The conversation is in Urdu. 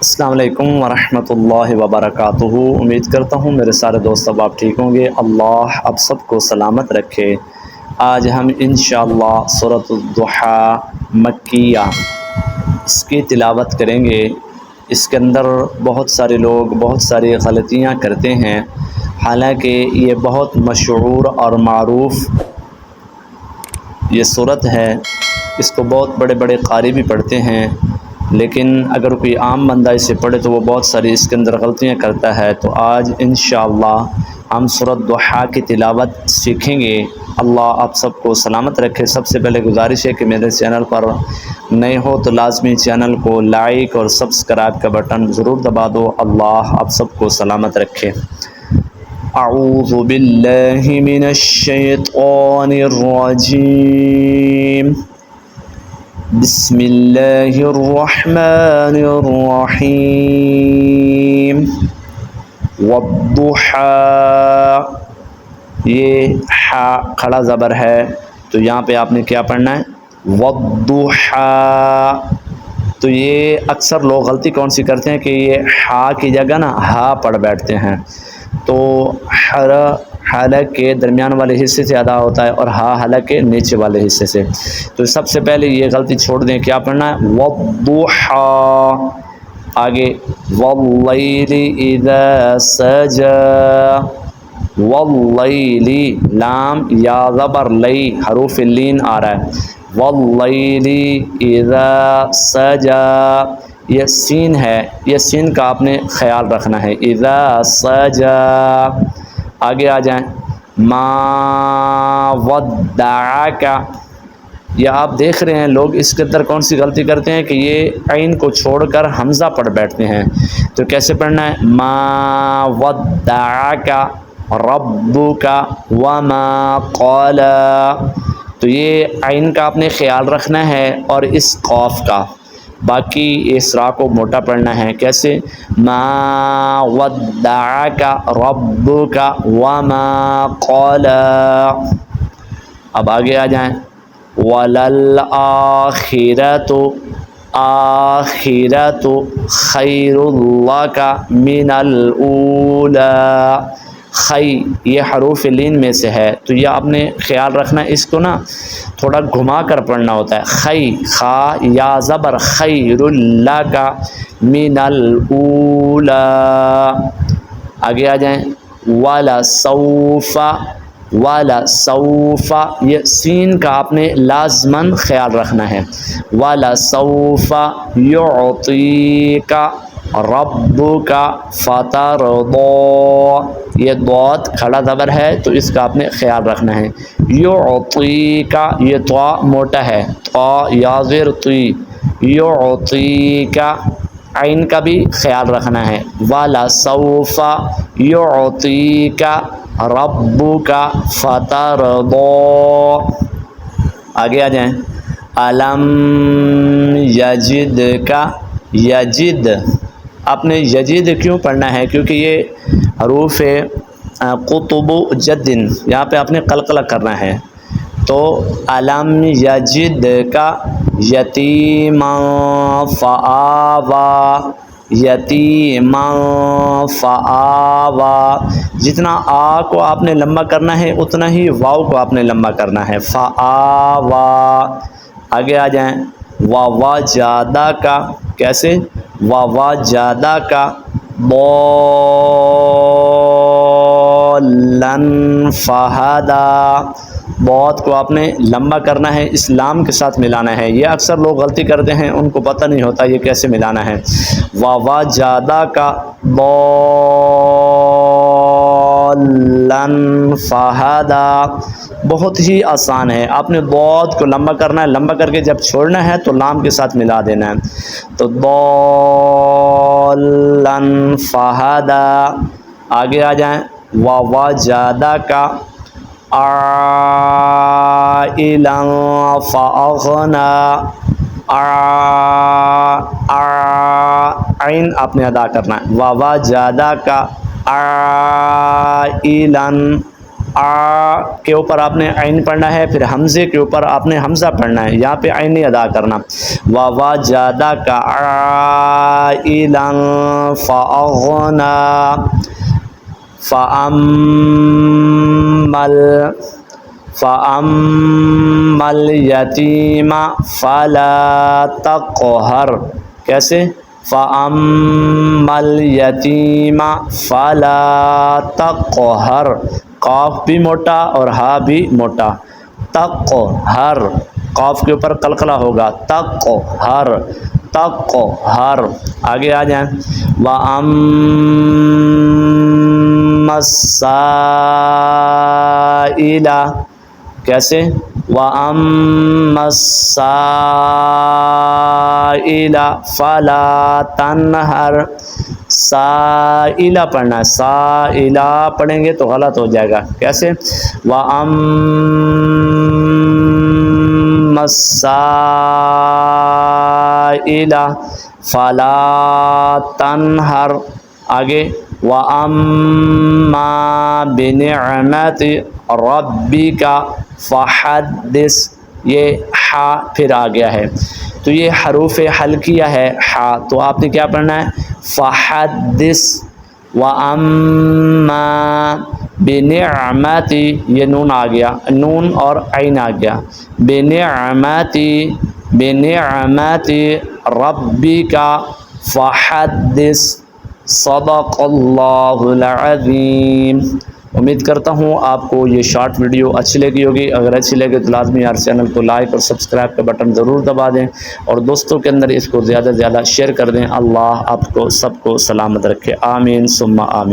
السلام علیکم ورحمۃ اللہ وبرکاتہ۔ امید کرتا ہوں میرے سارے دوست اب آپ ٹھیک ہوں گے۔ اللہ اب سب کو سلامت رکھے۔ آج ہم انشاءاللہ سورۃ الضحیٰ مکیہ اس کی تلاوت کریں گے۔ اس کے اندر بہت سارے لوگ بہت ساری غلطیاں کرتے ہیں، حالانکہ یہ بہت مشہور اور معروف یہ سورت ہے۔ اس کو بہت بڑے بڑے قاری بھی پڑھتے ہیں، لیکن اگر کوئی عام بندہ اسے پڑھے تو وہ بہت ساری اس کے اندر غلطیاں کرتا ہے۔ تو آج انشاءاللہ ہم سورۃ الضحیٰ کی تلاوت سیکھیں گے۔ اللہ آپ سب کو سلامت رکھے۔ سب سے پہلے گزارش ہے کہ میرے چینل پر نئے ہو تو لازمی چینل کو لائک اور سبسکرائب کا بٹن ضرور دبا دو۔ اللہ آپ سب کو سلامت رکھے۔ اعوذ باللہ من الشیطان الرجیم، بسم اللہ الرحمن الرحیم۔ والضحیٰ، یہ حا کھڑا زبر ہے تو یہاں پہ آپ نے کیا پڑھنا ہے؟ والضحیٰ۔ تو یہ اکثر لوگ غلطی کون سی کرتے ہیں کہ یہ ہا کی جگہ نا ہا پڑھ بیٹھتے ہیں، تو حلق کے درمیان والے حصے سے ادا ہوتا ہے اور ہا حلق کے نیچے والے حصے سے۔ تو سب سے پہلے یہ غلطی چھوڑ دیں، کیا پڑھنا ہے؟ والضحیٰ۔ آگے واللیل اذا سجا، واللیل لام یا زبر لئی حروف اللین آ رہا ہے۔ واللیل اذا سجا، یہ سین ہے، یہ سین کا آپ نے خیال رکھنا ہے۔ اذا سجا، آگے آ جائیں۔ ما ودعک، یہ آپ دیکھ رہے ہیں لوگ اس کے اندر کون سی غلطی کرتے ہیں کہ یہ عین کو چھوڑ کر حمزہ پڑھ بیٹھتے ہیں۔ تو کیسے پڑھنا ہے؟ ما ودعک ربک وما قال، تو یہ عین کا آپ نے خیال رکھنا ہے اور اس قاف کا، باقی اس را کو موٹا پڑھنا ہے۔ کیسے؟ ما ودعک ربک وما قال۔ اب آگے آ جائیں۔ وَلَلْآخِرَةُ، آخِرَةُ خَيْرٌ لَكَ مِنَ الْأُولَىٰ۔ خی یہ حروف لین میں سے ہے، تو یہ آپ نے خیال رکھنا ہے، اس کو نا تھوڑا گھما کر پڑھنا ہوتا ہے۔ خی خا یا زبر خیر لک من الاولی۔ آگے آ جائیں۔ وَلَسَوْفَ، وَلَسَوْفَ یہ سین کا آپ نے لازماً خیال رکھنا ہے۔ وَلَسَوْفَ يُعْطِيكَ رَبُّكَ فَتَرْضَىٰ، یہ ضاد کھڑا زبر ہے تو اس کا آپ نے خیال رکھنا ہے۔ يُعْطِيكَ یہ طا موٹا ہے، طا یا زیر طی، يُعْطِيكَ عین کا بھی خیال رکھنا ہے۔ وَلَسَوْفَ يُعْطِيكَ رَبُّكَ فَتَرْضَىٰ۔ آگے آ جائیں۔ أَلَمْ يَجِدْكَ، یجد آپ نے یجد کیوں پڑھنا ہے؟ کیونکہ یہ حروف قطب جد، یہاں پہ آپ نے قلقلہ کرنا ہے۔ تو أَلَمْ يَجِدْكَ یتیما فآویٰ، یتیما فآویٰ، جتنا آ کو آپ نے لمبا کرنا ہے اتنا ہی واو کو آپ نے لمبا کرنا ہے۔ فآویٰ۔ آگے آ جائیں۔ ووجدک، کیسے؟ ووجدک ضالا فہدیٰ، بہت کو آپ نے لمبا کرنا ہے، اسلام کے ساتھ ملانا ہے۔ یہ اکثر لوگ غلطی کرتے ہیں، ان کو پتہ نہیں ہوتا یہ کیسے ملانا ہے۔ ووجدک ضالا فہدیٰ، بہت ہی آسان ہے، آپ نے ضاد کو لمبا کرنا ہے، لمبا کر کے جب چھوڑنا ہے تو لام کے ساتھ ملا دینا ہے۔ تو ضالا فہدیٰ۔ آگے آ جائیں۔ ووجدک عائلا فاغنیٰ، عین آپ نے ادا کرنا ہے۔ ووجدک عائلا، کے اوپر آپ نے عین پڑھنا ہے، پھر حمزے کے اوپر آپ نے حمزہ پڑھنا ہے، یہاں پہ عین نہیں ادا کرنا۔ ووجدک عائلا سائلا فأغنى فأما اليتیم فلا تقہر. کیسے؟ فأما اليتیم فلا تقہر، قاف بھی موٹا اور ہا بھی موٹا. تقہر، قاف کے اوپر قلقلہ ہوگا. تقہر تقہر. آگے آ جائیں. وَأَمَّا السَّائِلَ، کیسے؟ وَأَمَّا السَّائِلَ فَلَا تَنْهَرْ. سائلہ پڑھنا ہے، سائلہ پڑھیں گے تو غلط ہو جائے گا. کیسے؟ وَأَمَّا السَّائِلَ فَلَا تَنْهَرْ. آگے وَأَمَّا بِنِعْمَةِ رَبِّكَ فَحَدِّثْ. یہ حا پھر آ گیا ہے، تو یہ حروف حلقیہ ہے حا، تو آپ نے کیا پڑھنا ہے؟ فحدث. وَأَمَّا بِنِعْمَةِ، یہ نون آ گیا، نون اور عین آ گیا. بِنِعْمَةِ رَبِّكَ فَحَدِّث. صدق اللہ العظیم. امید کرتا ہوں آپ کو یہ شارٹ ویڈیو اچھی لگی ہوگی. اگر اچھی لگے تو لازمی ہمارے چینل کو لائک اور سبسکرائب کا بٹن ضرور دبا دیں، اور دوستوں کے اندر اس کو زیادہ سے زیادہ شیئر کر دیں. اللہ آپ کو سب کو سلامت رکھے. آمین ثم آمین.